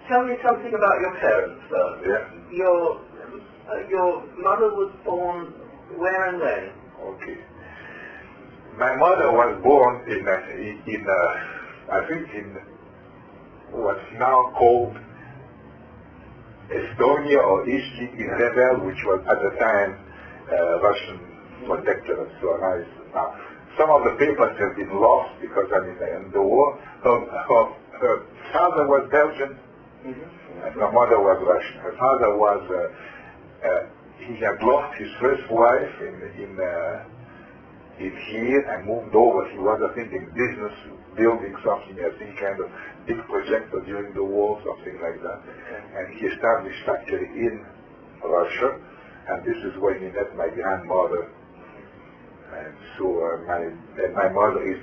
tell me something about your parents, sir. Yeah. Your mother was born where and when? Okay. My mother was born I think in what's now called Estonia or East Eau Vive, which was at the time Russian protectorate. So now some of the papers have been lost because in the war. Her father was Belgian, and her mother was Russian. Her father was he had lost his first wife in here and moved over. He was, I think, in business, building something, I think, kind of big projector during the war, something like that. And he established factory in Russia, and this is when he met my grandmother. And so my mother is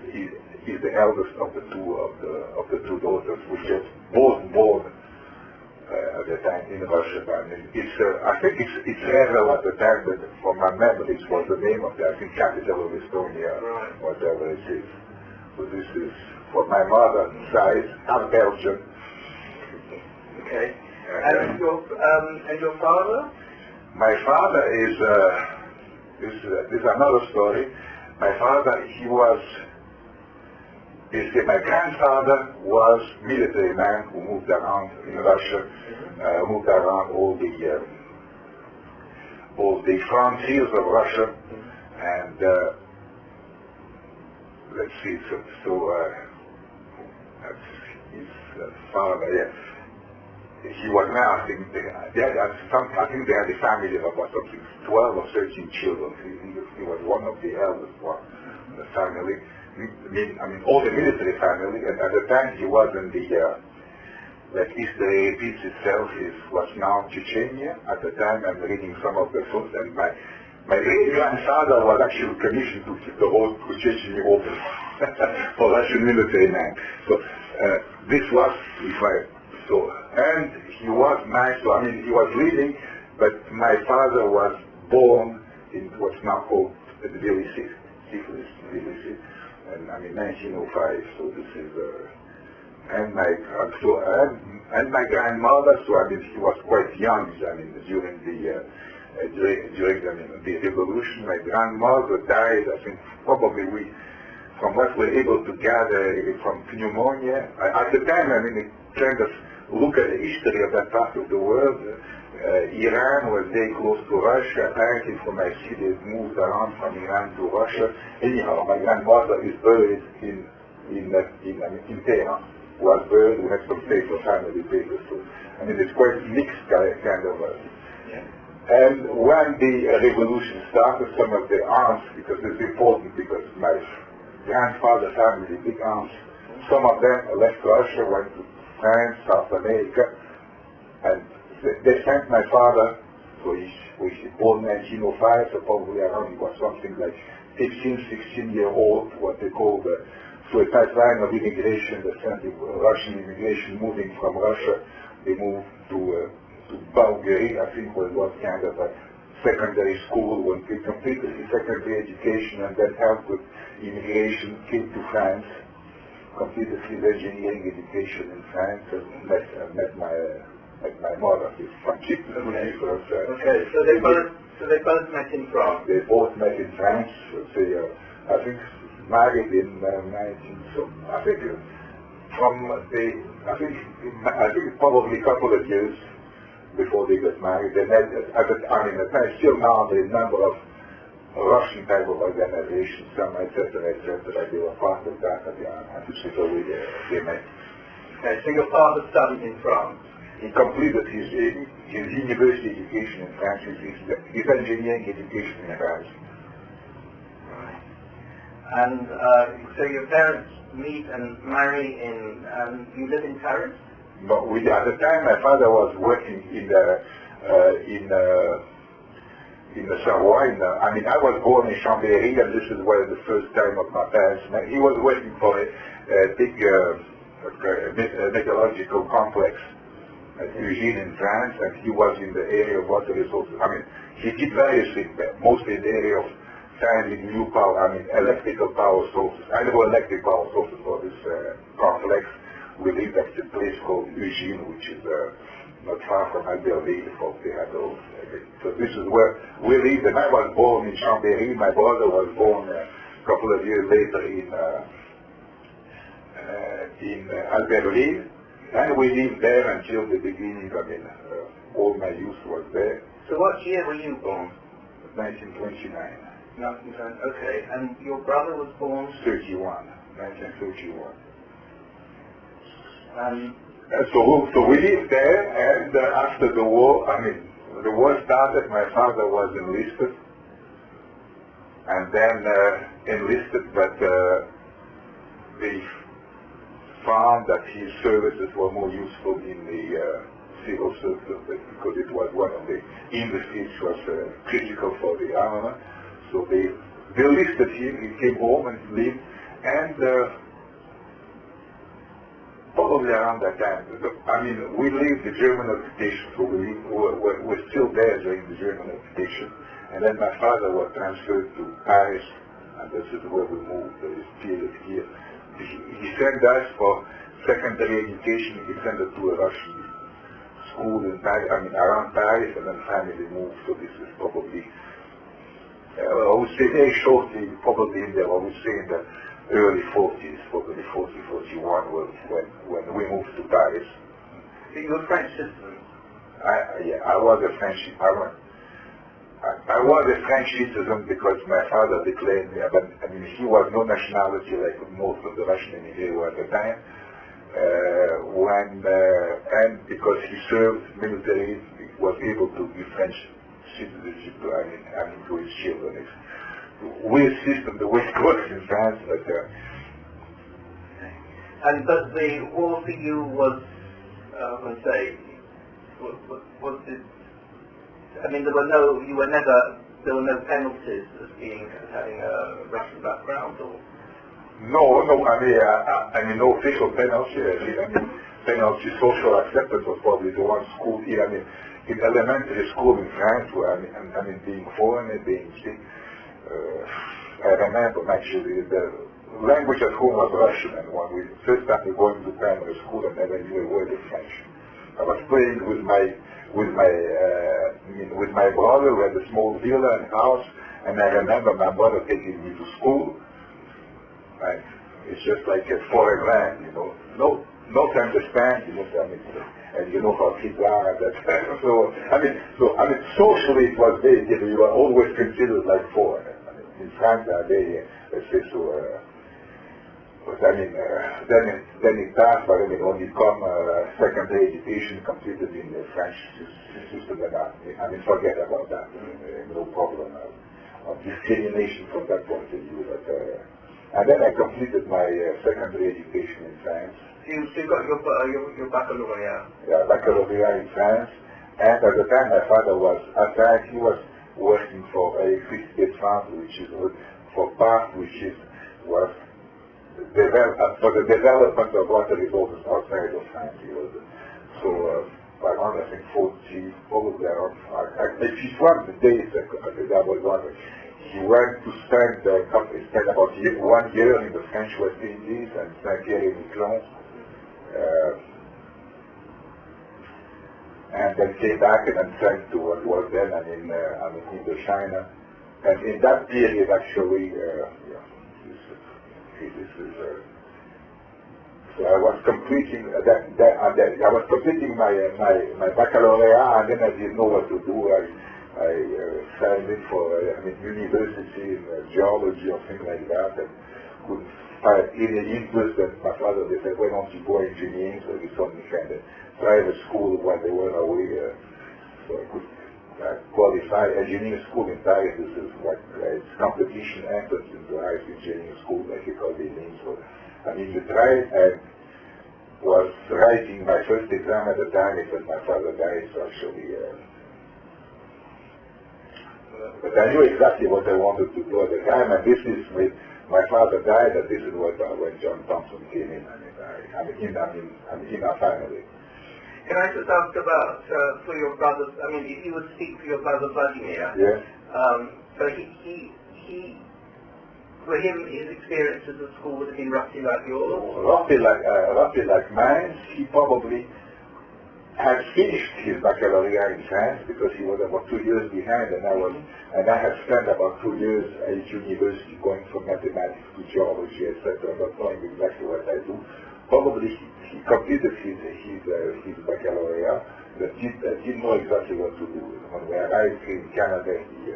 the eldest of the two daughters, which are both born at the time in Russia. I think it's Revel at the time, but from my memory it was the name of the capital of Estonia, whatever it is. So this is for my mother's side. I'm Belgian. Okay. And your father? My father is another story. My father, my grandfather was a military man who moved around in Russia, moved around all the frontiers of Russia, and let's see, that's his father, yeah. He was now, I think they had a family of about 12 or 13 children. He was one of the eldest ones in the family. All the military family, and at the time he was in the, like history repeats itself, is what's now Chechnya. At the time I'm reading some of the books, and my great-grandfather was actually commissioned to keep the road to Chechnya open for Russian military men. So this was, and he was nice, he was leading, but my father was born in what's now called the syphilis, and 1905, so this is, and my grandmother, so she was quite young, during the revolution. My grandmother died, I think, probably from what we're able to gather, from pneumonia. At the time, kind of look at the history of that part of the world. Iran was very close to Russia. Apparently, from my city, it moved around from Iran to Russia. Anyhow, my grandmother is buried in Tehran. Was buried. We have some paper, family papers. So, it's quite mixed kind of. And when the revolution started, some of the aunts, because it's important, because my grandfather's family, big aunts, some of them left Russia, went to France, South America, and they sent my father, so he was born 1905, so probably around he was something like 15, 16-year-old, what they call so a pipeline of immigration, the Russian immigration moving from Russia, they moved to Bulgaria, I think it was kind of a secondary school when they completed the secondary education and then helped with immigration, came to France, completed his engineering education in France, and met my mother, his French. Okay, so they both met in France. They both met in France. I think married in 19. So I think probably a couple of years before they got married. They met still now the number of Russian type of organizations, some etc. They were part of that. They met. Okay, so your father studied in France. He completed his university education in France, his engineering education in France. Right. And so your parents meet and marry you live in Paris? But at the time my father was working in the Savoie. I was born in Chambéry, and this is where the first time of my parents met. He was working for a big metallurgical complex at Eugene in France, and he was in the area of water resources. He did various things, mostly in the area of finding new power, electrical power sources, hydroelectric power sources for this complex within that place called Eugene. origin, which is not far from Albertville, for they had those. So this is where we lived, and I was born in Chambéry. My brother was born a couple of years later in Albertville, and we lived there until the beginning. All my youth was there. So what year were you born? 1929. 1929. Okay, and your brother was born? 1931. And so we lived there, and after the war, the war started, my father was enlisted, and then enlisted, but they found that his services were more useful in the civil service because it was one of the industries which was critical for the armament. So they enlisted him, he came home and lived, and probably around that time, we lived the German occupation, so we're still there during the German occupation. And then my father was transferred to Paris, and this is where we moved, this period here. He sent us for secondary education, he sent us to a Russian school in Paris, around Paris, and then finally moved, so this is probably, I would say very shortly, probably in the, I would say in the early 40s, probably 40, 41, when we moved to Paris. So you were French citizen? I was a French citizen because my father declared me, but he was no nationality like most of the Russian immigrants were at the time. And because he served military, he was able to give French citizenship to his children. It's a weird system, the way it works in France, but but the war for you was, there were no penalties as having a Russian background, or? No, no official penalty. Penalty, social acceptance was probably the one school here. In elementary school in France, where being foreign, being sick, I remember actually the language at home was Russian, and when we first started going to primary school, I never knew a word of French. I was playing with my brother. We had a small villa and house, and I remember my mother taking me to school. And it's just like a foreign land, not to understand, and you know how kids are at that time. Socially it was very different. You were always considered like foreign. In France, they, let's say so. But then it passed, but when you come secondary education completed in the French system, forget about that. No problem of discrimination from that point of view. But, and then I completed my secondary education in France. You got your baccalaureate? Yeah, baccalaureate in France. And at the time my father was, he was working for Electricité de France, which is for PARC, was for the development of water resources outside of France. Around, I think, 40, probably around 51 days that was water. He went to spend about 1 year in the French West Indies and Saint-Pierre-et-Miquelon, and then came back and then sent to what was then Indochina. And in that period, actually, so I was completing I was completing my baccalaureate, and then I didn't know what to do. I signed in for university in geology or something like that, and couldn't find any interest. And my father, they said, why don't you go engineering? So we suddenly kind of private school while they were away, so I could qualify engineering school in Paris. This is what it's competition entrance into highest engineering school, like you call the name. So you try, and was writing my first exam at the time because my father died, so actually. But I knew exactly what I wanted to do at the time, and this is when my father died, and this is when John Thompson came in, in our family. Can I just ask about, for your brother, if you would speak for your brother Vladimir, yes. So for him, his experiences at school would have been roughly like yours? Roughly like mine. He probably had finished his baccalaureate in France because he was about 2 years behind, and I had spent about 2 years at university going from mathematics to geology, etc., not knowing exactly what I do. Probably he completed his baccalaureate, but didn't know exactly what to do. When we arrived in Canada, he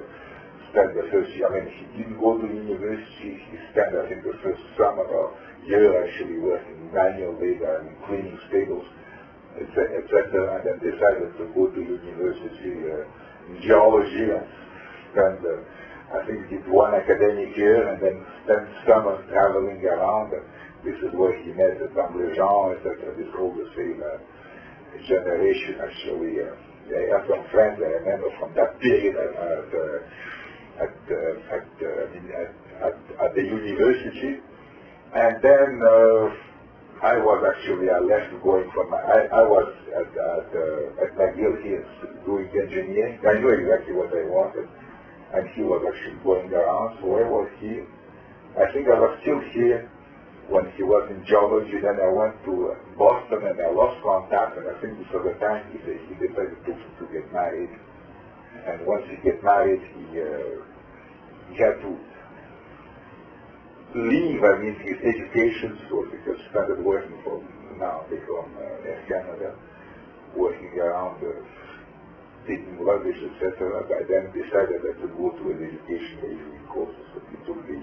spent the first year, he didn't go to university, he spent, I think, the first summer or year actually working manual labor and cleaning stables, etc., and then decided to go to university in geology and spend, I think, did 1 academic year and then spent summers traveling around. And this is where he met Jean, etc. This all the same generation actually. I have some friends I remember from that period at the university, and then I left going from, I was at McGill here doing engineering. I knew exactly what I wanted, and he was actually going around, so I was here. I think I was still here when he was in geology. Then I went to Boston and I lost contact, and I think this was the time he decided to get married. And once he get married, he had to leave, his education, so because he started working from Air Canada, working around taking luggage, etc. By then decided that to go to an education courses, so he took the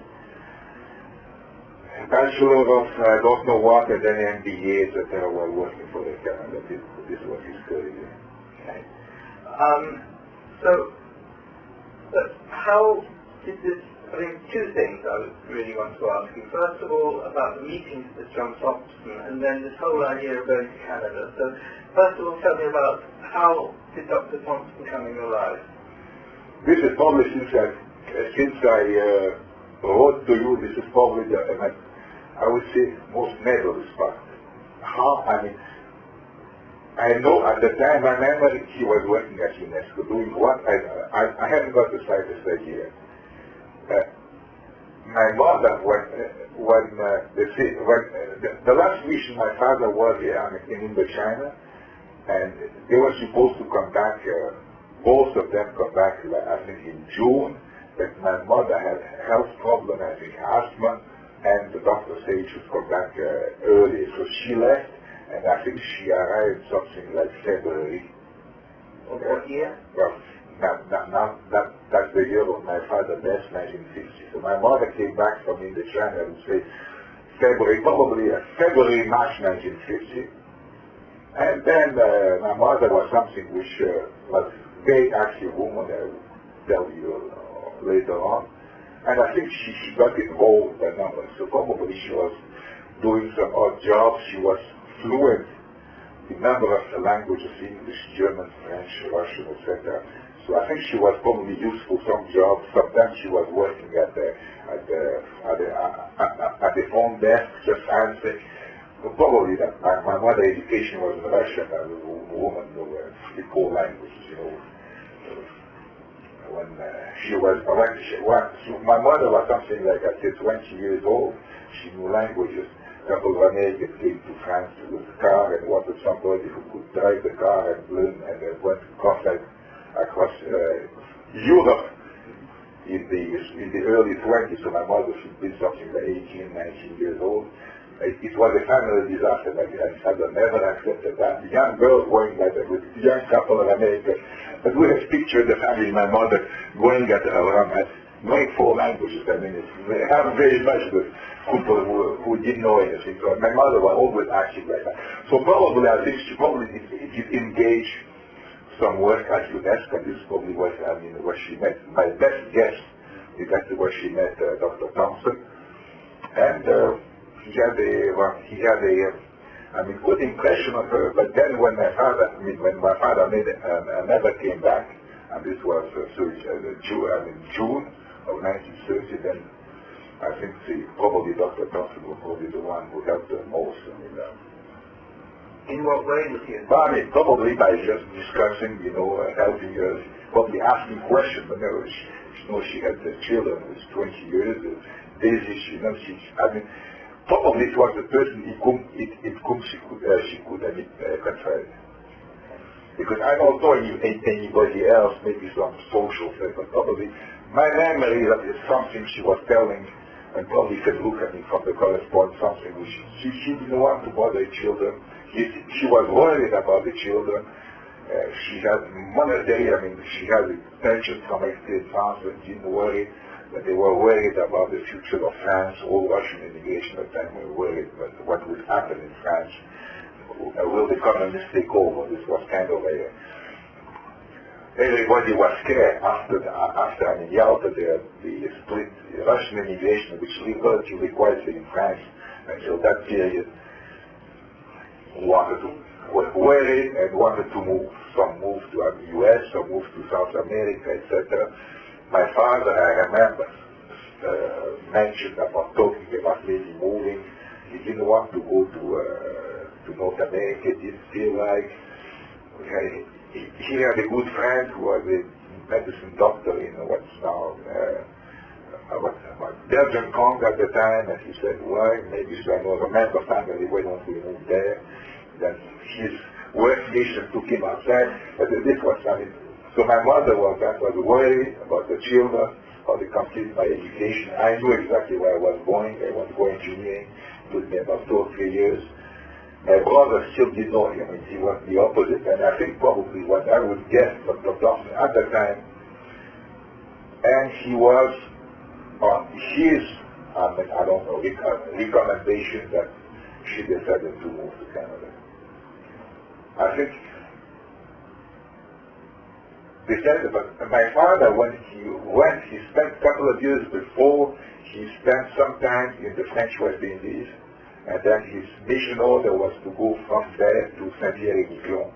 Bachelor of I don't know what, and then MBA, etc. while working for Air Canada. This was his career. Okay. But how did this, two things I would really want to ask you. First of all, about the meetings with John Thompson, and then this whole idea of going to Canada. So, first of all, tell me about how did Dr. Thompson come in your life? This is probably since I wrote to you, this is probably I would say, most nebulous part. How, I know at the time, I remember he was working at UNESCO, doing what, I haven't got the slightest idea. My mother, the last mission my father was in Indochina, and they were supposed to come back, both of them come back, I think in June, but my mother had health problem, I think asthma, and the doctor said she should come back early, so she left, and I think she arrived something like February. Of what year? Well, that's the year of my father's death, 1950. So my mother came back from Indochina, I would say February, March 1950. And then my mother was something which was very active woman, I will tell you later on. And I think she got involved by numbers. So probably she was doing some odd jobs. She was fluent in a number of languages, English, German, French, Russian, etc. So I think she was probably useful some jobs. Sometimes she was working at the phone desk, just answering. Probably that my mother's education was in Russian as a woman, with 4 languages, When my mother was something like, I said, 20 years old. She knew languages. A couple of Americans came to France with a car and wanted somebody who could drive the car and learn, and went across Europe in the early 20s. So my mother should be something like 18, 19 years old. It was a family disaster. My father never accepted that. The young girl going with a young couple of Americans. But we have pictured the family, my mother going around knowing 4 languages. It's very much the people who didn't know anything. So my mother was always active like that. So probably, I think she probably did engage some work at UNESCO. This is probably where she met. My best guess is that's where she met Dr. Thompson. And he had a good impression of her, but then when my father never came back, and this was June of 1930, then I think probably Dr. Thompson was probably the one who helped her most. In what way was he? Probably by just discussing, helping her, probably asking questions. But she had children with 20 years, Daisy, probably it was the person she could confide. because I don't know anybody else, maybe some social thing, but probably my memory that is something she was telling, and probably can look at me from the correspondence, something which she didn't want to bother the children. She was worried about the children. She had monastery, I mean, she had a pension from a state France, and didn't worry. But they were worried about the future of France. All Russian immigration at the time were worried about what would happen in France. Will the communists take over? This was kind of a... Everybody was scared after Yalta, the split Russian immigration, which lived relatively quietly in France until that period, was worried and wanted to move. Some moved to the US, some moved to South America, etc. My father, I remember, mentioned about talking about maybe moving. He didn't want to go to North America. He didn't feel like. He had a good friend who was a medicine doctor in what's now Belgian Congo at the time, and he said, why? Maybe so I don't remember family, why don't we move there? Then his work mission took him outside, but this was, so my mother was worried about the children, how to complete my education. I knew exactly where I was going. I was going engineering. It took me about 2 or 3 years. My brother still did not. He was the opposite, and I think probably what I would guess Dr. Thompson at the time, and he was on his, I don't know, recommendation that she decided to move to Canada. I think but my father, when he spent a couple of years before, he spent some time in the French West Indies, and then his mission order was to go from there to Saint-Pierre-et-Miquelon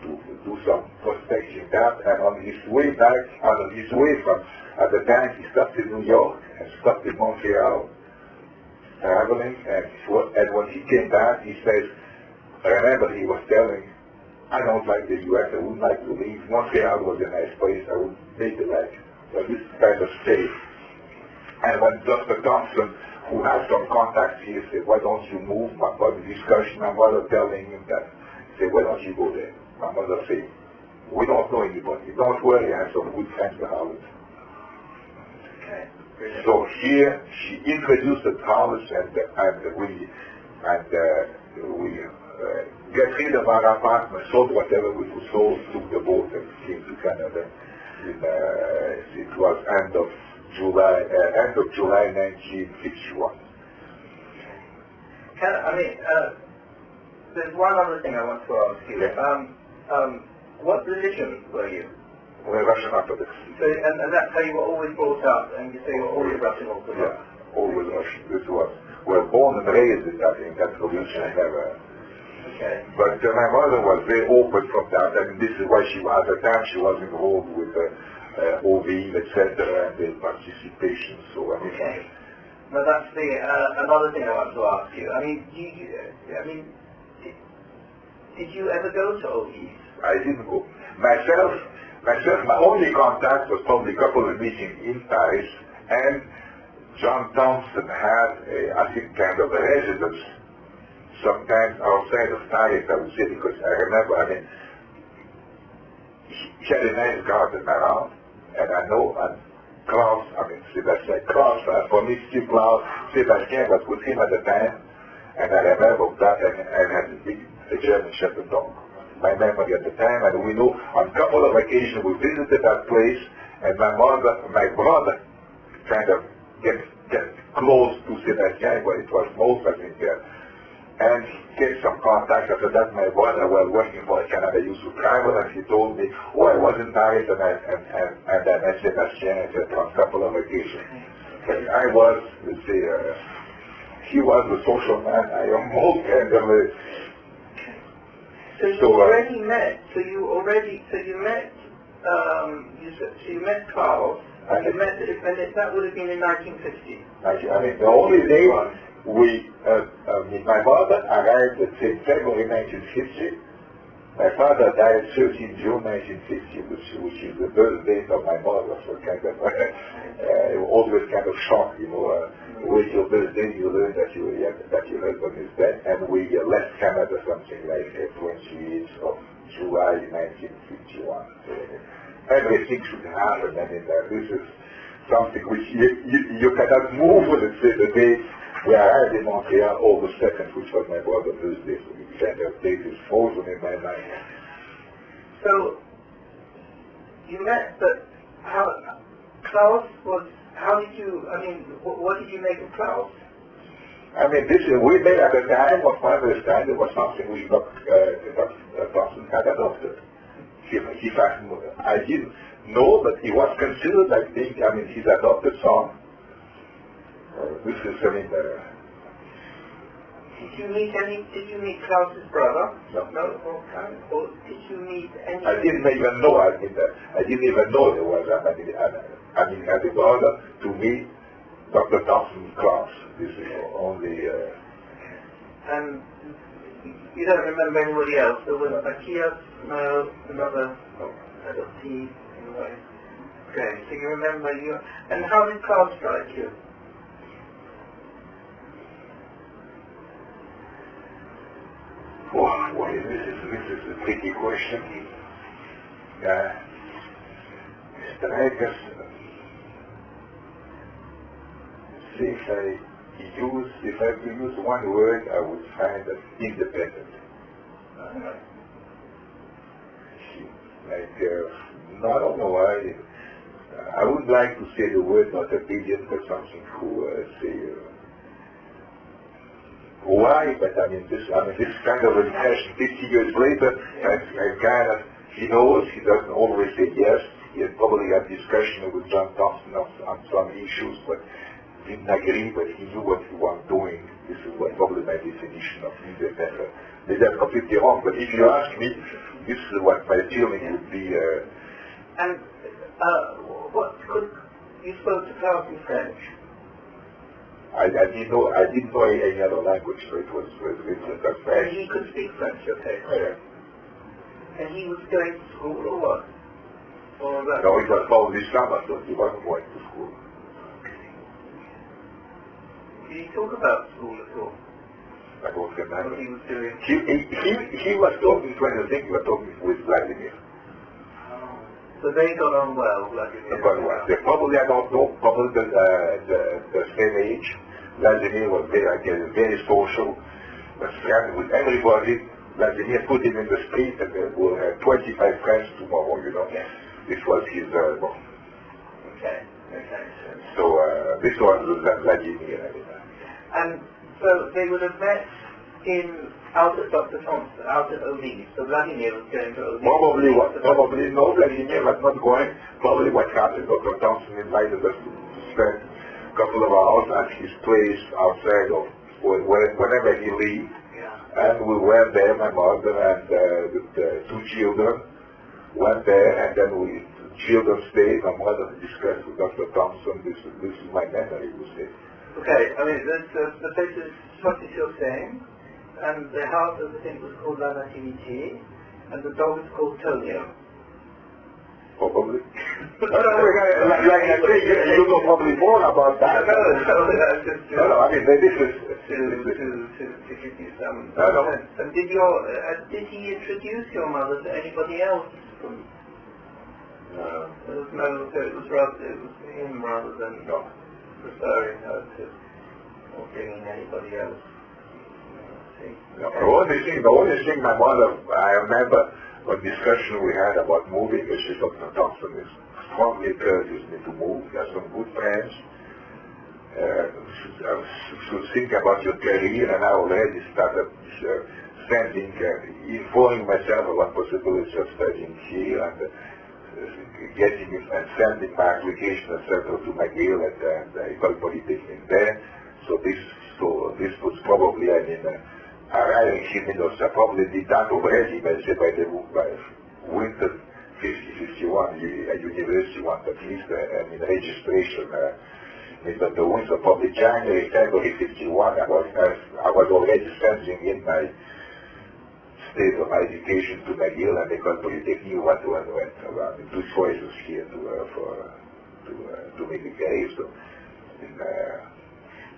to do some prospecting that, and on his way back, at the time he stopped in New York and stopped in Montréal, traveling, and when he came back, he says, I remember he was telling, I don't like the US, I wouldn't like to leave. Montreal was a nice place, I would make it like this kind of stay. And when Dr. Thompson, who had some contacts here, said, why don't you move? My mother discussion, my mother telling him that, he said, why don't you go there? My mother said, we don't know anybody, don't worry, I have some good friends to Harvard. Okay. So here, she introduced the Harvard, and we get rid of our apartment, sold whatever we could sold, took the boat and came to Canada. It was end of July 1961. There's one other thing I want to ask you. Yeah. What religion were you? We're Russian Orthodox. So, and that's how you were always brought up, and you say you were always Russian Orthodox? Yeah, always Russian. This was. We're born and raised in that religion. Never. Okay. But my mother was very open from that, and this is why at the time she was involved with Eau Vive, etc., and the participation. So okay. Now that's another thing I want to ask you. Did you ever go to Eau Vive? I didn't go. Myself, my only contact was probably a couple of meetings in Paris, and John Thompson had, I think, kind of a residence sometimes outside of Paris, I would say, because I remember, he had a nice garden around, and I know, Klaus, Sebastian, Klaus, for me, still Klaus, Sebastian was with him at the time, and I remember that, and had a German Shepherd dog. My memory at the time, and we know on a couple of occasions we visited that place, and my brother kind of get close to Sebastian, but it was most, I think, and get some contact. After that, my brother was working for Canada Youth to Travel, and he told me, I was in Paris, and I met Sebastian, etc., on a couple of occasions. And I was, let's say, he was the social man, I am most kind of a... So you met Klaus, and that would have been in 1950. The only day my mother arrived at February 1950. My father died 13 June 1950, which is the birthday of my mother. So kind of, always kind of shocked, with your birthday you learn that your husband is dead, and we left Canada something like 28th of June July 1951. So, everything should happen. I mean, this is something which you cannot move, let's say, the date where I had in Montréal, August 2nd, which was my brother's birthday. So that date is frozen in my mind. So, you met, but Klaus was, how did you, I mean, what did you make of Klaus? I mean, we made at the time, of my understanding, was something which Dr. Thompson had adopted. I didn't know, but he was considered, I think, I mean, his adopted son. This is, I mean, Did you meet Klaus's brother? No. Or did you meet any? I didn't even know. I didn't even know there was as a brother to me, Dr. Thompson Klaus. This is only. And you don't remember anybody else? There was Matthias, no, another adoptee in a way. Okay, so you remember you. And how did Klaus strike you? Well, this is a tricky question. Strikers, if I have to use one word, I would find that independent. I don't know why. I would like to say the word not obedient, but something who why? But I mean, this kind of impression 50 years later, and kind of, he knows, he doesn't always say yes. He had probably had discussion with John Thompson on some issues, but didn't agree, but he knew what he was doing. This is probably my definition of independent. Maybe I'm completely wrong, but if you ask me, this is what my feeling would be. And you spoke to Klaus in French? I didn't know any other language, so it was written as French. And he could speak French, okay? Yeah. And he was going to school or what? Or that? No, it was probably summer, so he wasn't going to school. Did he talk about school at all? I don't remember. What he was doing? He was talking, trying to think, he was talking with Vladimir. So they got on well, Vladimir. They probably, I don't know, probably the same age. Vladimir was very social, was friendly with everybody. Vladimir put him in the street and there were 25 friends tomorrow, you know. Yeah. This was his, Okay. So this was Vladimir. And so they would have met out at Dr. Thompson, out at Eau Vive. So Vladimir was going to Eau Vive. Probably no, Vladimir was not going. Probably what happened, Dr. Thompson invited us to spend a couple of hours at his place outside of whenever he leaves. Yeah. And we went there, my mother and the two children went there, and then children stayed. My mother discussed with Dr. Thompson. This is my memory, you say. Okay, I mean, the place is what you're saying. And the house, I think, was called La Nativité, and the dog is called Tonio. Probably. Like I say, you know probably more about that. No, I mean, this is to give you some sense. And did he introduce your mother to anybody else? No, it was him rather than referring her to or bringing anybody else. The only thing my mother, I remember a discussion we had about moving, which is Dr. Thompson is strongly encourages me to move. He has some good friends. Should think about your career, and I already started informing myself about possibilities of studying here and getting and sending my application, etc., to McGill and École Polytechnique there. So this was probably, I probably did that already, by winter 50-51, a university one, at least, registration. But the winter, probably January, February 51, I was already sending in my state of my education to McGill and École Polytechnique, what went around. Two choices here to make a case.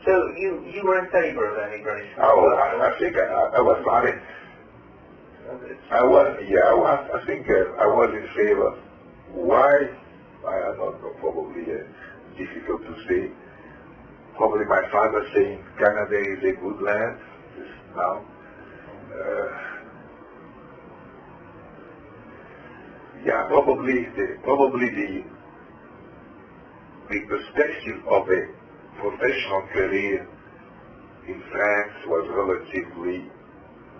So you were in favor of emigration? I think I was. I think I was in favor. Why? I don't know, probably difficult to say. Probably my father saying Canada is a good land now. Probably the perspective of a professional career in France was relatively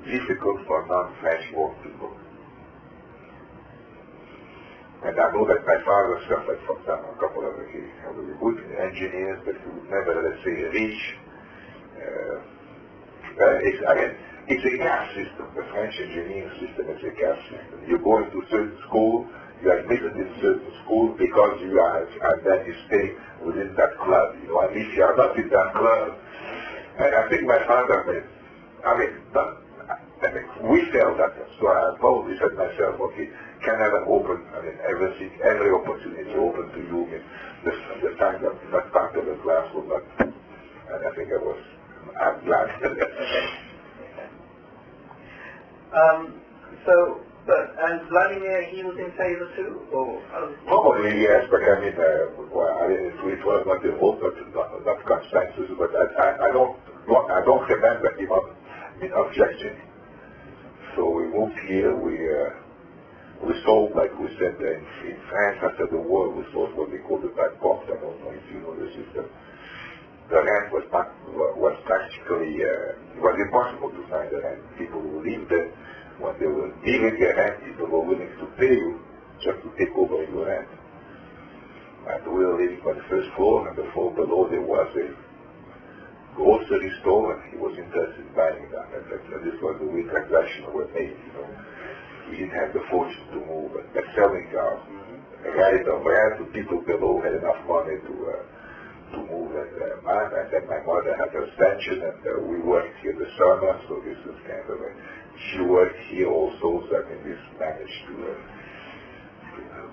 difficult for non-French born people. And I know that my father suffered from some, a couple of good engineers, but he would never, let's say, reach. It's a caste system. The French engineering system is a caste system. You go into certain school, you are admitted in certain school because you are, and then you stay within that club. You know, and if you are not in that club, and I think my father, we felt that. So I probably said myself, okay, Canada open, everything, every opportunity open to you. The fact that that part of the class was not, and I think I'm glad. And Vladimir, he was in favor too, or? Probably yes, but it was not the whole, but not consensus. But I don't remember him objecting. So we moved here. We sold, like we said, in France after the war, we sold what they call the bad box. I don't know if you know the system. The rent was practically, it was impossible to find the rent. People who lived there, when they were giving the rent, people were willing to pay you just to take over your rent. And we were living on the first floor, and the floor below there was a grocery store, and he was interested in buying that. And this was the way transactions were made, you know. We didn't have the fortune to move, but selling cars, right of rent to people below had enough money to move, and then my mother had her pension, and we worked here the summer, so this was kind of she worked here also, so this managed to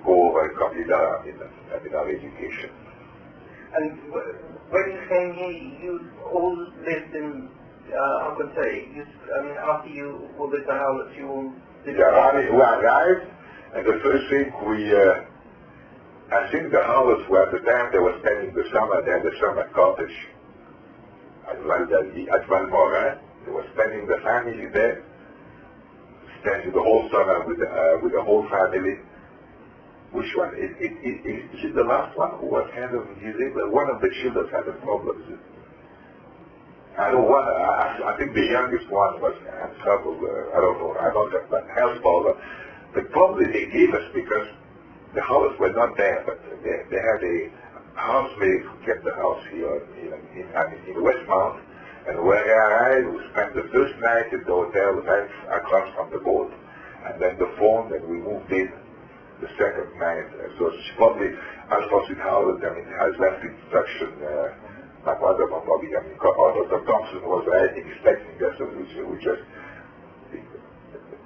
go over a couple of our education. And when you came here, you all lived in, how can I say, after you were with the Howlets, you all lived we arrived, and the first thing I think the Howlets were at the time they were spending the summer, they had a summer cottage at Valmorin. They were spending the family there, spending the whole summer with the whole family. Which one? Is it the last one who was kind of disabled? One of the children had a problem. I think the youngest one was had trouble. I don't know. I don't have that health problem. But probably they gave us because the houses were not there, but they had a housemaid who kept the house here in Westmount. And where I arrived, we spent the first night in the hotel right across from the boat, and then the phone, and we moved in the second night. So she probably, unfortunately, Howard, has left instruction. My mother, Dr. Thompson was writing, expecting us, and we just,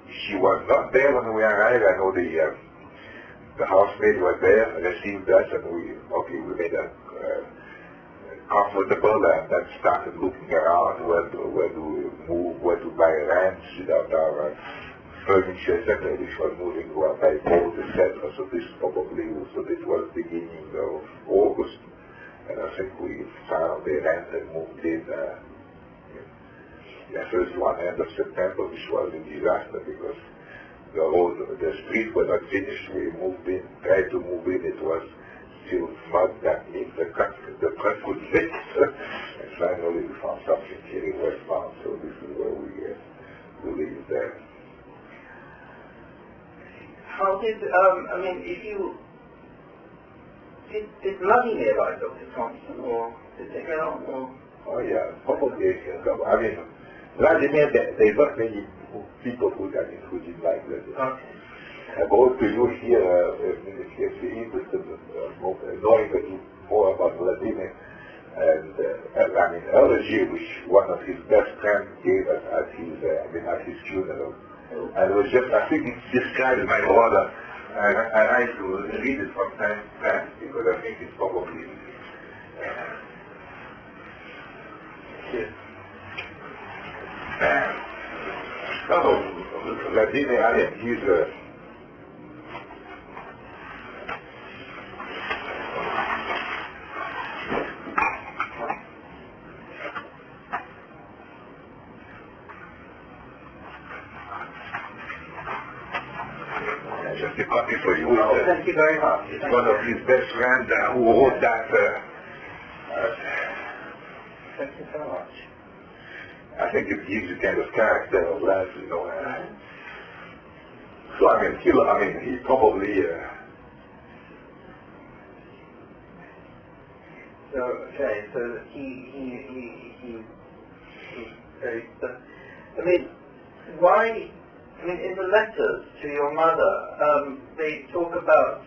she was not there when we arrived. I know the housemaid was there, received us, and we made a comfortable, and then started looking around where to move, where to buy rent, our furniture, etc., which was moving by boat, etc. So this was beginning of August, and I think we found a rent and moved in. First one end of September, which was a disaster because the street was not finished. We moved in, tried to move in. It was still mud that means the truck would fit. And finally we found something here in Westmount, so this is where we lived there. How did, did Vladimir like Dr. Thompson, or did they get on, or? Oh yeah, probably. Vladimir, there is not many people who didn't like Vladimir. Okay. About to you here, if you're interested in knowing more about Vladimir, and elegy, which one of his best friends gave us at his funeral. And it was just, I think it's described by order. I like to read it from time to time because I think it's probably Oh, Vladimir, he's just a copy for you. Oh, thank you very much. It's one of his best friends who wrote that. Thank you so much. I think it gives you kind of character of life, you know. So he probably. So okay, so he very. I mean, why? I mean, in the letters to your mother, they talk about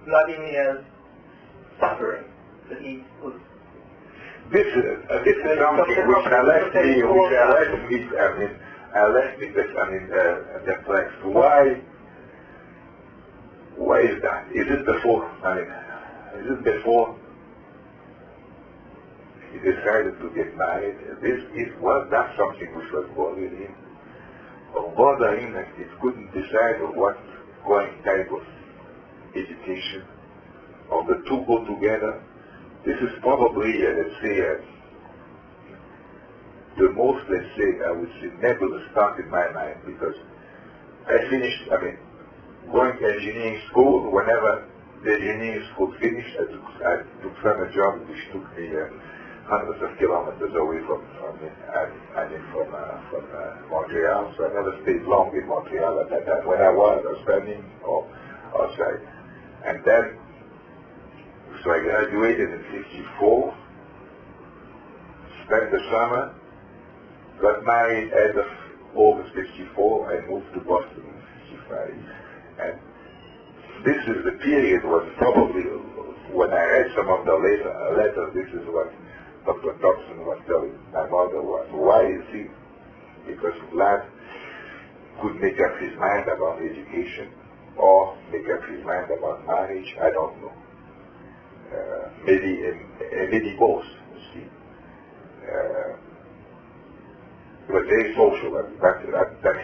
Vladimir's suffering, that he was. This is something which I left me perplexed. Why is that? Is it before? Is it before he decided to get married? Was that something which was bothering him? Or bothering him that he couldn't decide on what type of education, or the two go together? This is probably, let's say, the most, I would say, nebulous thought in my mind, because I finished, going to engineering school. Whenever the engineering school finished, I took summer job which took me hundreds of kilometers away from Montreal, so I never stayed long in Montreal at that time. When I was studying outside. And then, so I graduated in 54, spent the summer, got married end of August 54, and moved to Boston in 55. And this is the period when probably, when I read some of the letters, this is what Dr. Thompson was telling my mother was, why is he? Because Vlad could make up his mind about education, or make up his mind about marriage, I don't know. Maybe both, you see. He was very social, but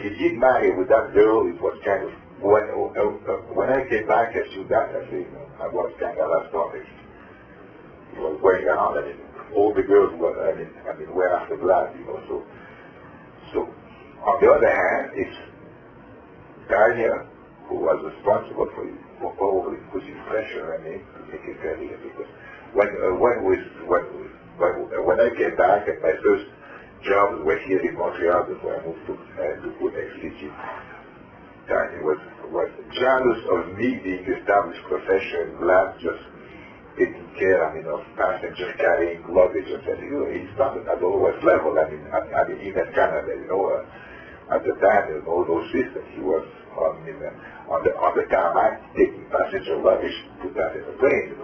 he did marry with that girl. It was kind of, when I came back and saw that, I was kind of astonished. He was going around, all the girls were, were after Vlad, so on the other hand, it's Tanya who was responsible for probably putting pressure on him to make a career, because when I came back and my first jobs were here in Montreal before I moved to Slivitsky, Tanya was jealous of me being established profession, Vlad just taking care, of passengers carrying luggage, and he started at the lowest level, even Canada, at the time, those systems, he was on the tarmac taking passenger luggage, put that in the plane,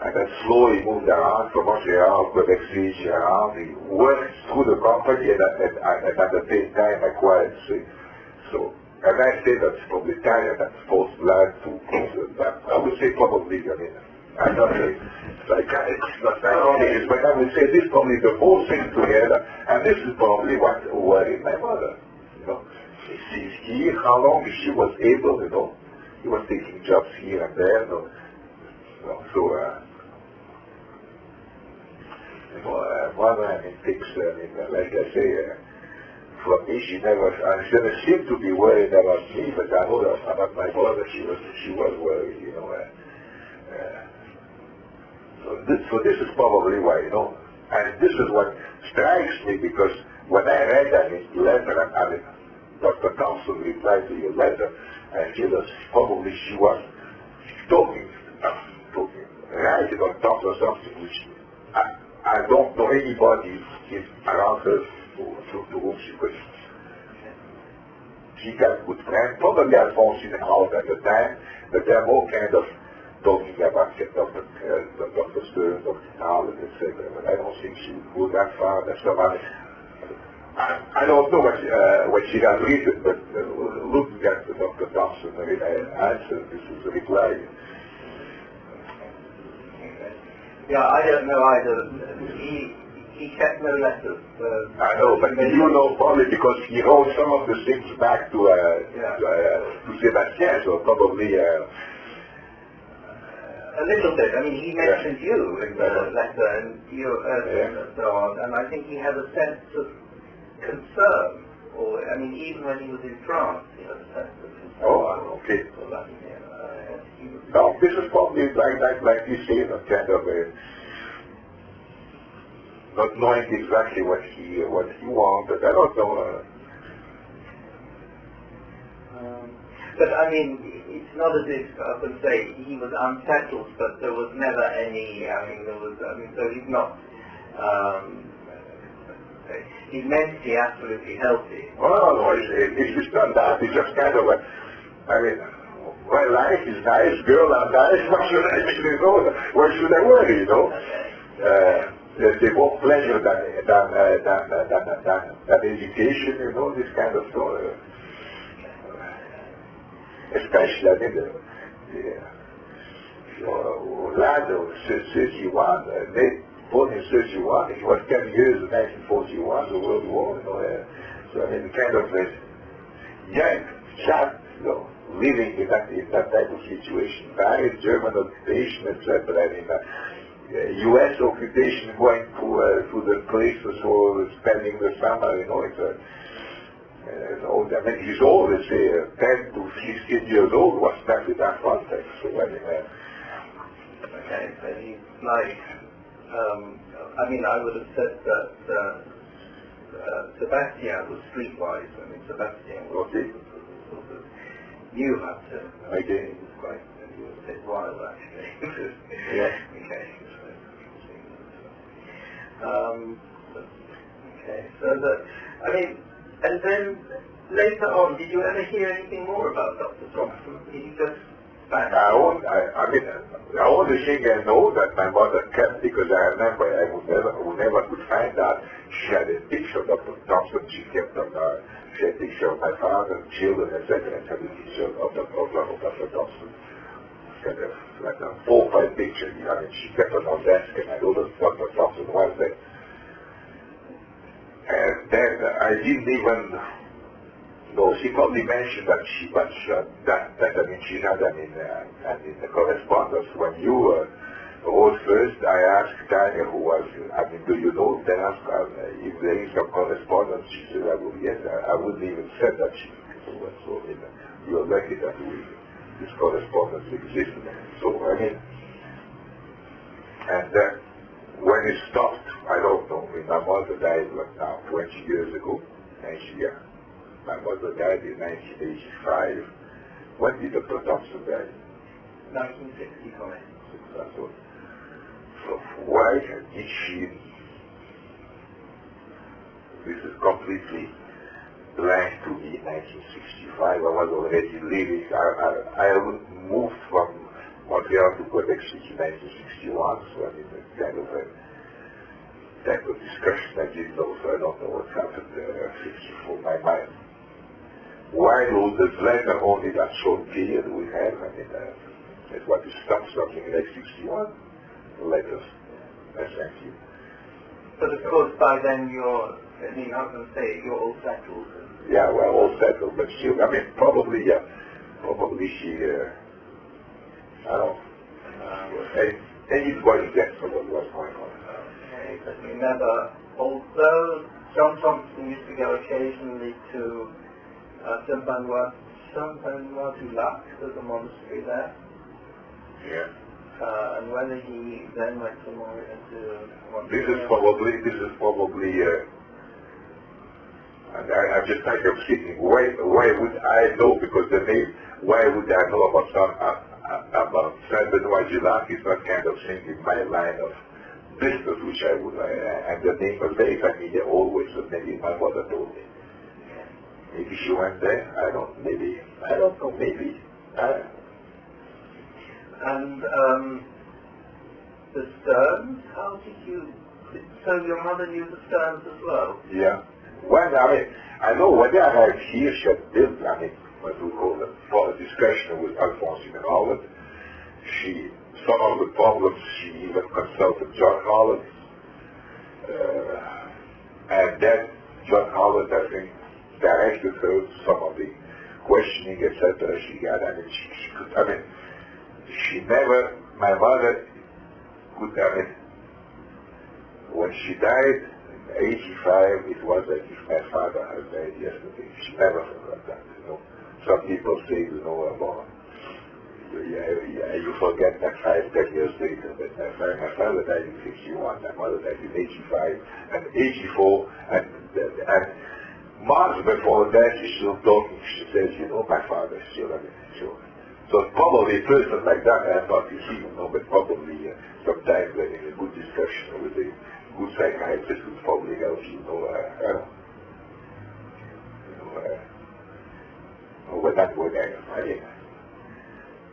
and then slowly moved around from Montreal, Quebec City, around. He worked through the company and at the same time acquired. And I say that's probably Italian, that's forced Vlad to that. I would say probably, I'm not a psychiatrist, not psychologist, but I would say this probably the whole thing together, and this is probably what worried my mother. She's here, how long she was able, he was taking jobs here and there, mother, takes, like I say, from me, she never seemed to be worried about me, but I know that about my mother, she was worried, So this is probably why, and this is what strikes me, because when I read that letter, Dr. Thompson replied to your letter, I feel that probably she was talking, writing on top of something which I don't know anybody around her to whom she could. She got good friends, probably Alphonse in the house at the time, but they're more kind of talking about Dr. Stern, Dr. Howland, etc. But I don't think she would go that far. That somebody, I don't know what she has written, but looking at Dr. Thompson, answer, this is a reply. Yeah, I don't know either. he kept no letters. I know, but you know probably because he wrote some of the things back to Sebastian, so probably a little bit. I mean, he mentioned you in the letter, and you and so on, and I think he had a sense of concern. Or, I mean, even when he was in France, he had a sense of concern. Oh, okay. For Vladimir. No, this is probably like you say, a kind of not knowing exactly what he wanted. I don't know. But I mean, it's not as if I would say he was unsettled, but there was never any. So he's not. He's mentally absolutely healthy. Oh no, it's not that. It's just kind of my life is nice, girl are nice. What should I really know? What should I worry? You know. They more pleasure than education. You know, this kind of stuff. Especially, I mean, Orlando, 31, born in 31, it was 10 years in 1941, the World War, you know, so I mean, kind of a young child, you know, living in that type of situation, married, German occupation, etc. I mean, U.S. occupation, going to the places for spending the summer, you know, it's I mean, he's always 10 to 16 years old was back in that context. So, I mean, okay, so he's like, I mean, I would have said that Sebastian was streetwise. I mean, Sebastian was sort of knew how to. Okay. He was quite, he was a bit wild actually. Yeah. Okay. Okay, so that, I mean, and then later on, did you ever hear anything more about Dr. Thompson? Did he just back? I mean, the only thing I know that my mother kept, because I remember I would never could find out, she had a picture of Dr. Thompson. She kept she had a picture of my father, children, etc. and had a picture of Dr. Thompson. Kind of like a 4 or 5 pictures. I mean, she kept on her desk, and I know that Dr. Thompson was there. And then I didn't even know. She probably mentioned that she had, the correspondence when you wrote first. I asked Tanya, who was, do you know? Then I asked her if there is some correspondence. She said, yes. I wouldn't even said that she was. So you're lucky that this correspondence exists. So I mean, and then when it stopped, I don't know. My mother died now 20 years ago. My mother died in 1985. When did Dr. Thompson die? 1965. So why did she? This is completely blank to me. 1965. I was already living. I moved from Montréal to Quebec City in 1961. So I mean, kind of a type of discussion I didn't know, so I don't know what happened 64 my mind. Why would the letter only that short period we have? I mean, that's what is something like 61 letters. Thank you. But of course, by then you're, I mean, I was going to say, you're all settled. Yeah, well, all settled, but still, I mean, probably she, I don't know. Anybody gets what was going on. Okay, but you never, although John Thompson used to go occasionally to Saint-Benoît du Lac, there's a monastery there. Yeah. And whether he then went to Montréal. This is probably, and I'm just kind of thinking, why would I know, because the name, why would I know about Saint-Benoît du Lac is not kind of thing in my line of business, which I would, and the name was very familiar always, so maybe my mother told me. Maybe she went there, I don't know, maybe. And the Stearns, how did you, so your mother knew the Stearns as well? Yeah. Well, I mean, I know when I arrived here, she had built, I mean, what we call it, for a discussion with Alphonse in Holland. Some of the problems, she even consulted John Holland. And then John Howard, I think, directed her to some of the questioning, etc. she got. I mean, she could, I mean, she never, my mother could, I mean, when she died, in 85, it was as if my father had died yesterday. She never forgot that, you know. Some people say, you know, about, you forget that 5-10 years later, but my father died in 61, my mother died in 85, and 84, and months before that, she's still talking. She says, you know, my father is still alive. So probably a person like that, I have not seen, you know, but probably sometimes in a good discussion with a good psychiatrist would probably help you, we're not going there.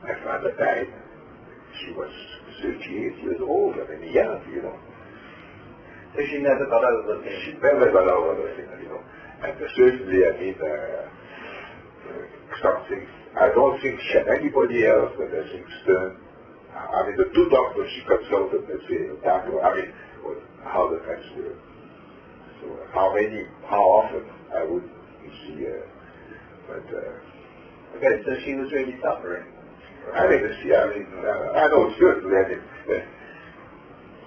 My father died. She was 38 years old, I mean, young, you know. So she never got over it. She never got over the thing, you know. And certainly, I mean, something, I don't think she had anybody else, but I think Stern, I mean, the two doctors she consulted, let's say, doctor, I mean, how the cancer, so how often I would see, but, okay, so she was really suffering. I mean, I know certainly, I mean,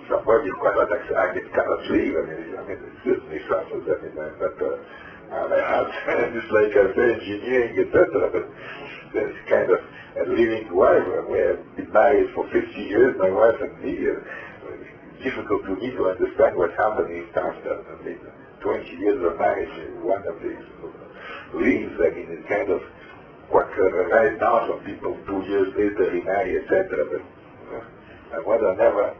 somebody cannot leave, I mean, it certainly suffers, I mean, but, it's like I say, engineering, etc., but there's kind of a living wife. We have been married for 50 years, my wife and me. It's difficult to me to understand what's happening after 20 years of marriage. One of these leaves, I mean, it's kind of what right now some people 2 years later remarry, etc., but my mother never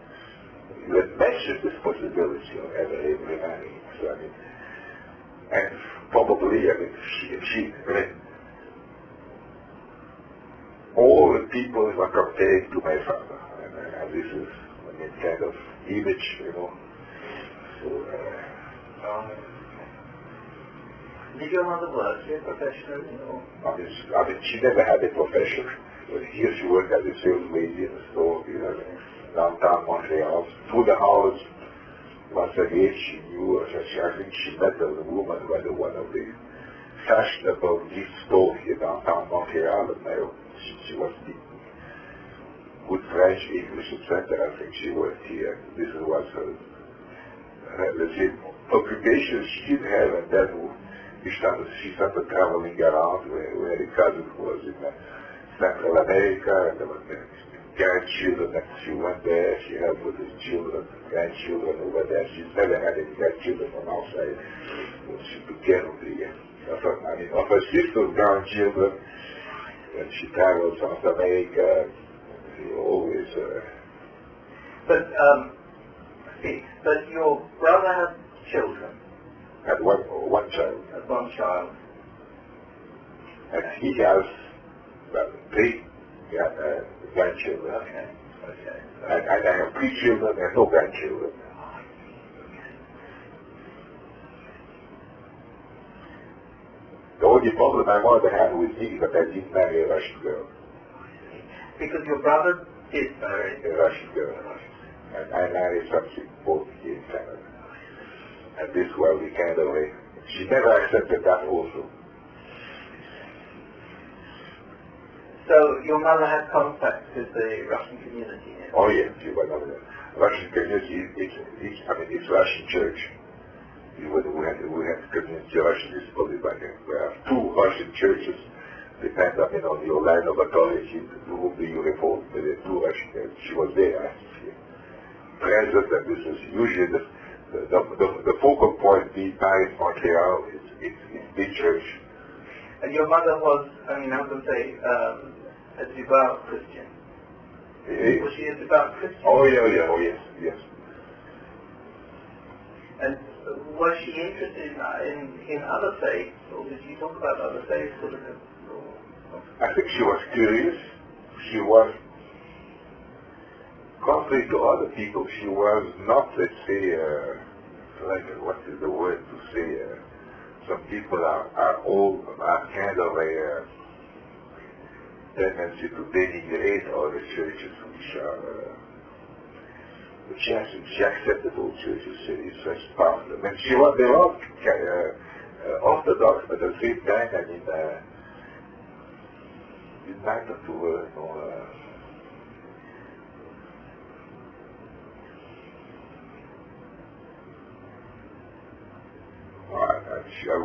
even mentioned this possibility of ever remarrying. So, I mean, and probably, I mean, all the people were compared to my father, and this is, I mean, kind of image, you know. So, did your mother work here professionally? I mean, she never had a profession. Here she worked as a sales lady in a store, you know, downtown Montréal. Through the house, once again, she knew, I think she met the woman who had one of the fashionable gift stores here downtown Montreal, and she was speaking good French, English, etc. I think she worked here. This was her, let's say, occupation she did have, and then she started traveling around where the cousin was in Central America, and there was grandchildren that she went there, she helped with his children, grandchildren over there. She's never had any grandchildren from outside. She took care of of her sister's grandchildren when she traveled South America. She always But your brother had children? Had one child. Had one child. And he has 3 grandchildren. Okay. And I have 3 children and no grandchildren. The only problem my mother had with me is that I didn't marry a Russian girl. Because your brother did marry a Russian girl. And I married something both here in Canada. And this was the kind of way. She never accepted that also. So your mother had contact with the Russian community? Yeah? Oh yes, she was the Russian community. It's Russian Church. We had community Russian is probably by then. We have 2 Russian churches. Depends on your line of authority to whom do you report. There are 2 Russian churches. She was there. Present, and this is usually the focal point being Paris, Montreal is the church. And your mother was, I was going to say, a devout Christian. Was she a devout Christian? Oh yes. And was she interested in other faiths, or did she talk about other faiths? I think she was curious. She was, contrary to other people, she was not, let's say, what is the word to say, some people are kind of a tendency to denigrate all the churches which are But she accepted all churches. It's such part. I mean, they were all Orthodox, but at the same time, I mean, united to her, you know.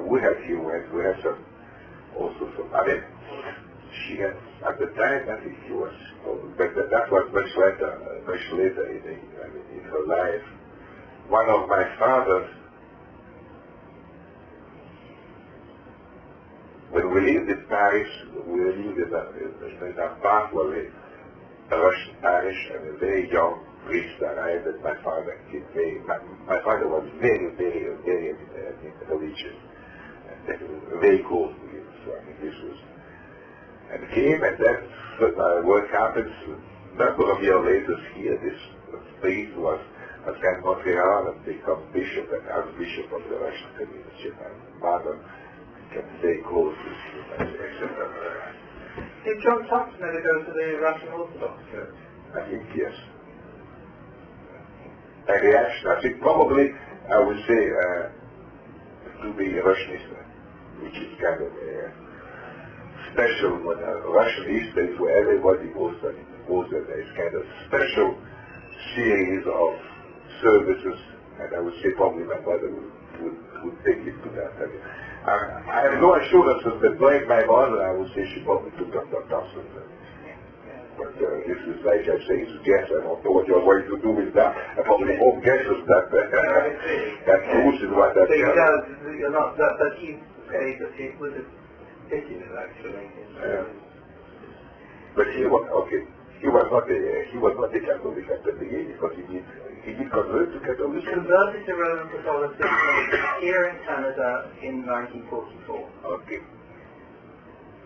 We had some, also some, I mean, she had, at the time, I think she was, but that was much later in her life. One of my fathers, when we lived in Paris, we lived in a pathway, a Russian parish, and a very young priest arrived, and my father came my father was very religious, and very close to him, so I mean this was, and came, and then what happens, a number of years later here, this priest was in Montréal and become bishop and archbishop of the Russian community, and mother can stay close to him, etc. Did John Thompson ever go to the Russian Orthodox Church? I think yes. A reaction, I think probably, I would say, to be Russianist, which is kind of special when Russian history is where everybody goes there. There's kind of special series of services, and I would say probably my mother would take it to that. I have no assurances that like my mother, I would say she probably took Dr. Thompson. But this is like I say, it's a guess. I don't know what you're going to do with that. I probably hope guesses that proves is what that so you're not, but you say that it was a pity actually. But he was not a Catholic at the beginning, because he did convert to Catholicism. He converted to Roman Catholicism here in Canada in 1944. Okay.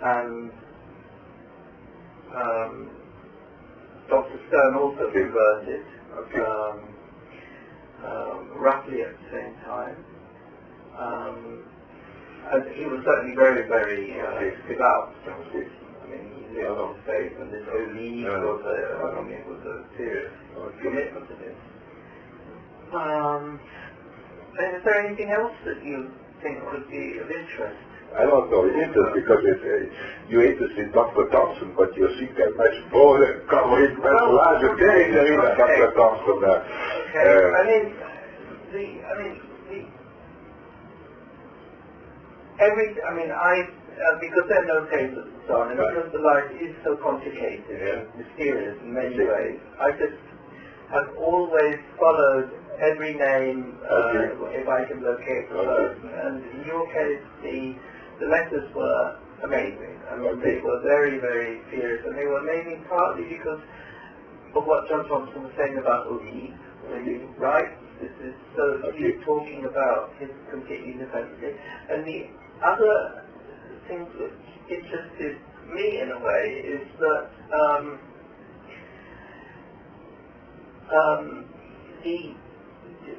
And Dr. Stone also converted, roughly at the same time. And he was certainly very devout. I mean, he lived on faith, and this Eau Vive was a serious commitment to him. And is there anything else that you think would be of interest? I don't know, it's interesting because you're interested in Dr. Thompson, but you think that much broader, covering much larger territory than Dr. Thompson. Because there are no cases and so on, and because the life is so complicated and mysterious in many ways, I just have always followed every name if I can locate the person. And in your case, the letters were amazing. I mean, they were very serious, and they were amazing partly because of what John Thompson was saying about Eau Vive, when he writes. He's talking about his complete independence. And the other thing that interested me in a way is that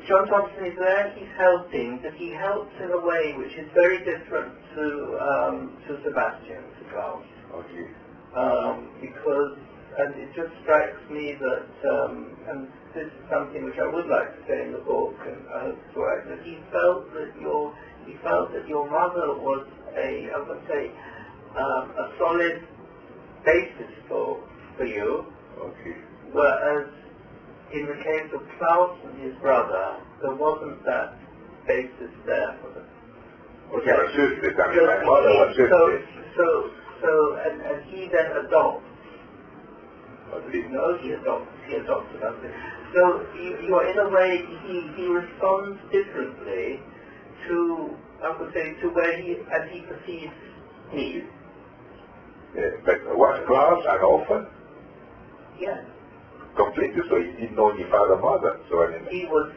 John Thompson is there, he's helping, but he helps in a way which is very different to Sebastian, to Klaus. Because, and it just strikes me that, and this is something which I would like to say in the book, and I hope to write, that he felt that your mother was a solid basis for you, whereas in the case of Klaus and his brother, there wasn't that basis there for them. And he then adopts. He adopts something. So you're in a way, he responds differently to, I would say, to where as he perceives need. But was Klaus an orphan? Yes. Completely, so he didn't know any father, mother. So I mean, he was.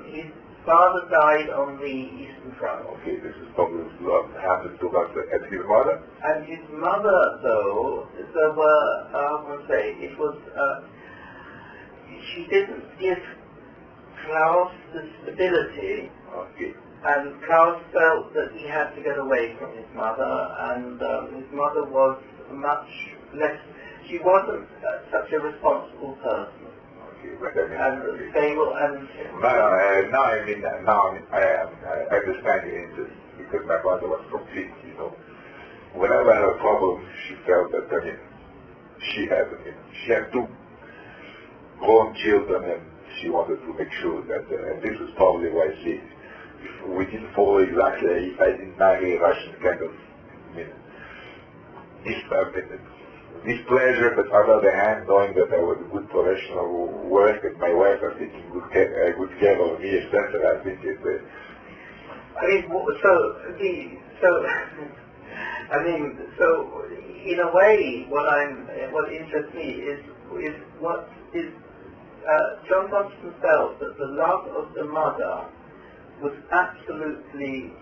His father died on the Eastern Front. Okay, this is probably what happened to us. And his mother? And his mother, though, there were, I would say, it was. She didn't give Klaus the stability. And Klaus felt that he had to get away from his mother, and his mother was much less. She wasn't such a responsible person. stable and... Now I understand your interest, because my mother was complete, Whenever I had a problem, she felt that, she had two grown children, and she wanted to make sure that, and this is probably why we didn't follow exactly, if I didn't marry a Russian kind of, displeasure, but on the other hand, knowing that I was a good professional work, and my wife was taking good care of me, etc., I think it's so in a way, what interests me is what is John Thompson felt that the love of the mother was absolutely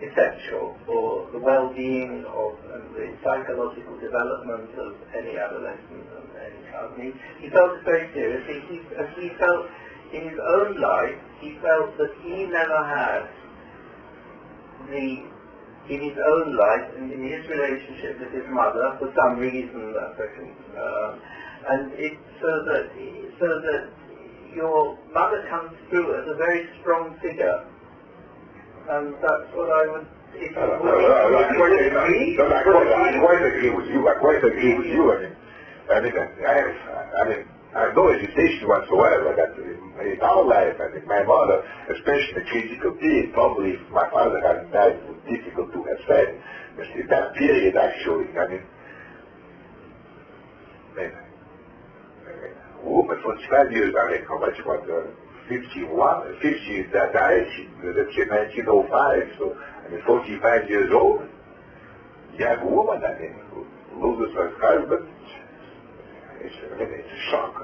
essential for the well-being of the psychological development of any adolescent and any child. He felt it very seriously. He felt in his own life, he felt that he never had in his own life and in his relationship with his mother, for some reason that I can, and it's so that your mother comes through as a very strong figure. And that's what I would... I quite agree with you. I have no hesitation whatsoever that in our life, my mother, especially the critical period, probably if my father hadn't died, it was difficult to have said. But in that period, actually, woman for 5 years, how much was 50 that died, that's in 1905, so 45 years old, young woman, loses her husband, it's a shock.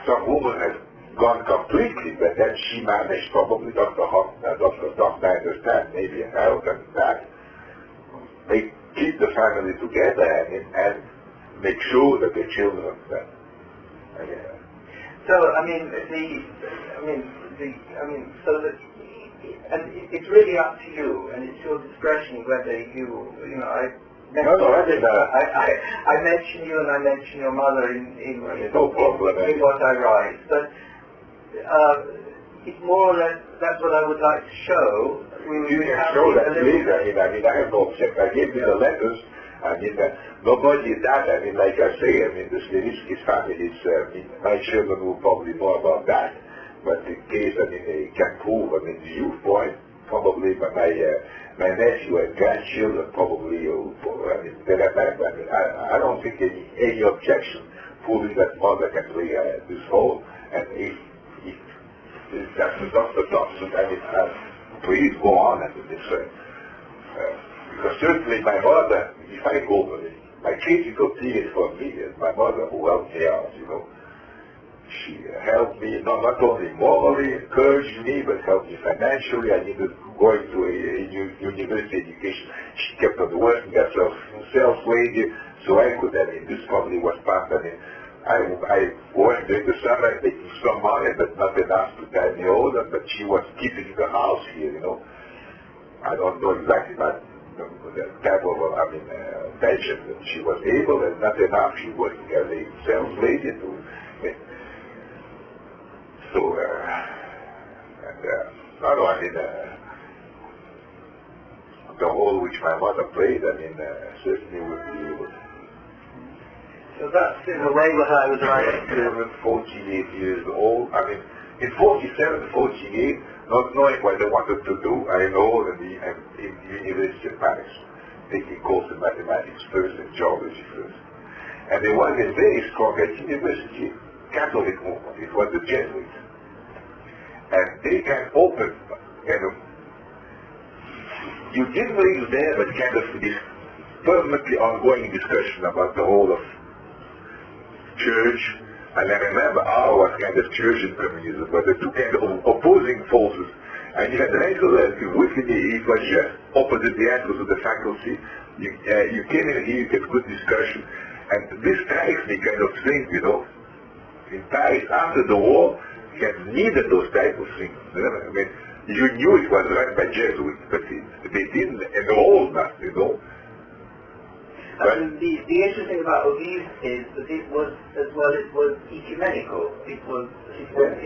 Some woman has gone completely, but then she managed, probably Dr. Thompson, I understand, maybe health and that, they keep the family together and make sure that the children, so that, and it's really up to you, and it's your discretion whether I mention you and I mention your mother in what I write, but it's more or less that's what I would like to show. You can show that later. I have no objection. I gave you the letters. Nobody did that. Like I say, the Slivitsky families, my children will probably know about that. But in case, they can prove, the viewpoint, probably my nephew and grandchildren probably, they remember. I don't think any objection proving that mother can play this role. And if that's Dr. Thompson, please go on this way. Because certainly my mother, if I go, my critical period for me is my mother who helped me out, She helped me, not only morally, encouraged me, but helped me financially. I needed going to a university education. She kept on working herself wages, so I could, this probably was part of it. I worked during the summer, making some money, but not enough to tie me older, but she was keeping the house here, I don't know exactly about the type of pension that she was able, and not enough. She worked as a sales lady to... the role which my mother played, certainly would be... So that's in a way what I was writing to. 48 years old. In 47, 48, not knowing what I wanted to do, I enrolled in the University of Paris, taking course in mathematics first and geology first. And there was a very strong at university Catholic movement. It was the Jesuits. And they can open you didn't live there, but this permanently ongoing discussion about the role of church. And I remember was kind of church and communism, but the two kind of opposing forces. And you had regular, within it was just opposite the entrance of the faculty. You came in here, you had good discussion. And this strikes me kind of thing, in Paris after the war, you had needed those type of things. You knew it was run by Jesuits, but they didn't enroll us, And the interesting thing about Eau Vive is that it was, as well, it was ecumenical. It was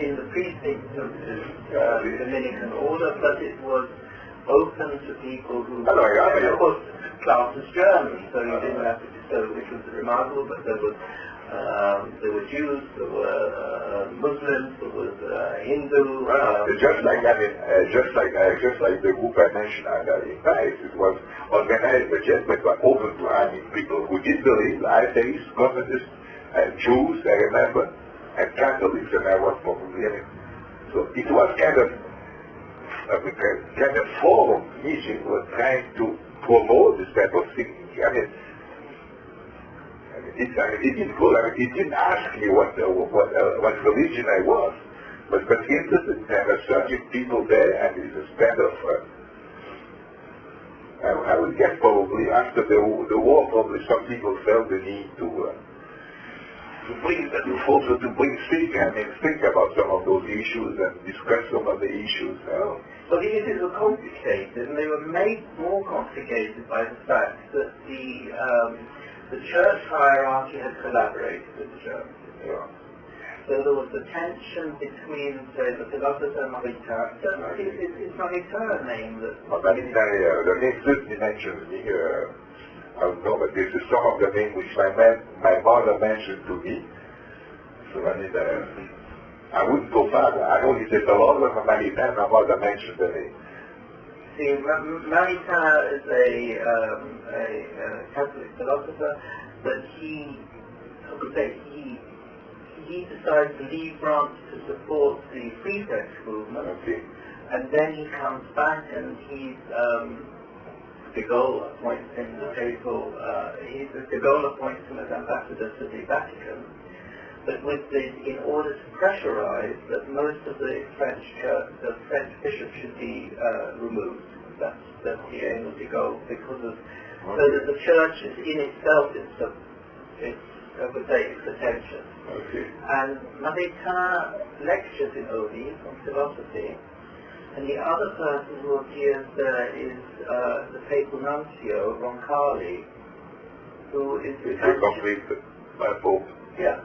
in the precincts of the Dominican order, but it was open to people who, of course, Klaus was German, so you didn't have to bestow, which was remarkable, but there were Jews, there were Muslims, there was Hindu. Just like the group I mentioned in Paris, it was organized, the Jesuits were open to having people who did believe, atheists, communists, Jews, I remember, and Catholics, and I was probably in it. So it was kind of forum Egypt was trying to promote this type of thinking. It didn't ask me what religion I was, but interested in searching people there, and it's a kind of, I would guess probably after the war, probably some people felt the need to think about some of those issues and discuss some of the issues. But the issues were complicated, and they were made more complicated by the fact that the church hierarchy had collaborated with the Germans. Yeah. So there was a tension between, say, the philosopher Maritain. It's Maritain a name that... The name certainly mentions me. I don't know, but this is some of the names which my mother mentioned to me. So I wouldn't go further. I only said a lot of Maritain, my mother mentioned the name. See, Maritain is a Catholic philosopher, but he decides to leave France to support the Free French movement, and then he comes back and de Gaulle appoints him as ambassador to the Vatican, but in order to pressurize that most of the French bishops should be removed. That's the aim of de Gaulle, because of so that the church is in itself it's attention. And Maritain lectures in Eau Vive on philosophy, and the other person who appears there is the papal nuncio, Roncalli, who is completed by Pope. Yeah.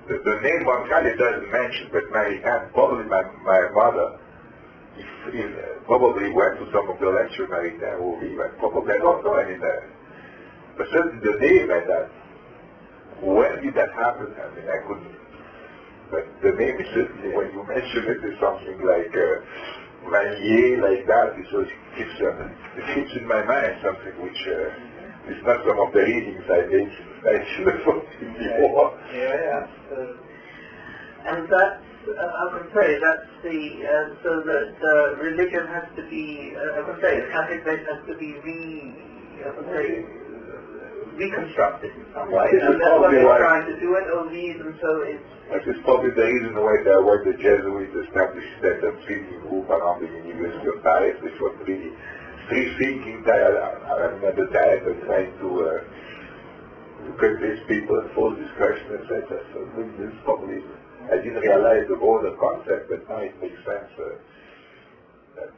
The name Roncalli doesn't mention, but Maritain, probably my mother, probably went to some of the lectures Maritain Eau Vive, probably I don't know any there. But certainly the name and that. When did that happen? I couldn't. But the name is certainly, when you mention it, is something like Manier, like that. It keeps in my mind something which is not some of the readings I should have spoken before. And that's, I would say, that's so that religion has to be, the Catholic faith has to be reconstructed in some way, and that's what they're trying to do at Eau Vive, and so it's... That is probably the reason why the Jesuits established that thinking group around the University of Paris, which was really free thinking at the time, and trying to convince people and force discussion, etc. So this is probably, I didn't realize the broader concept, but now it makes sense that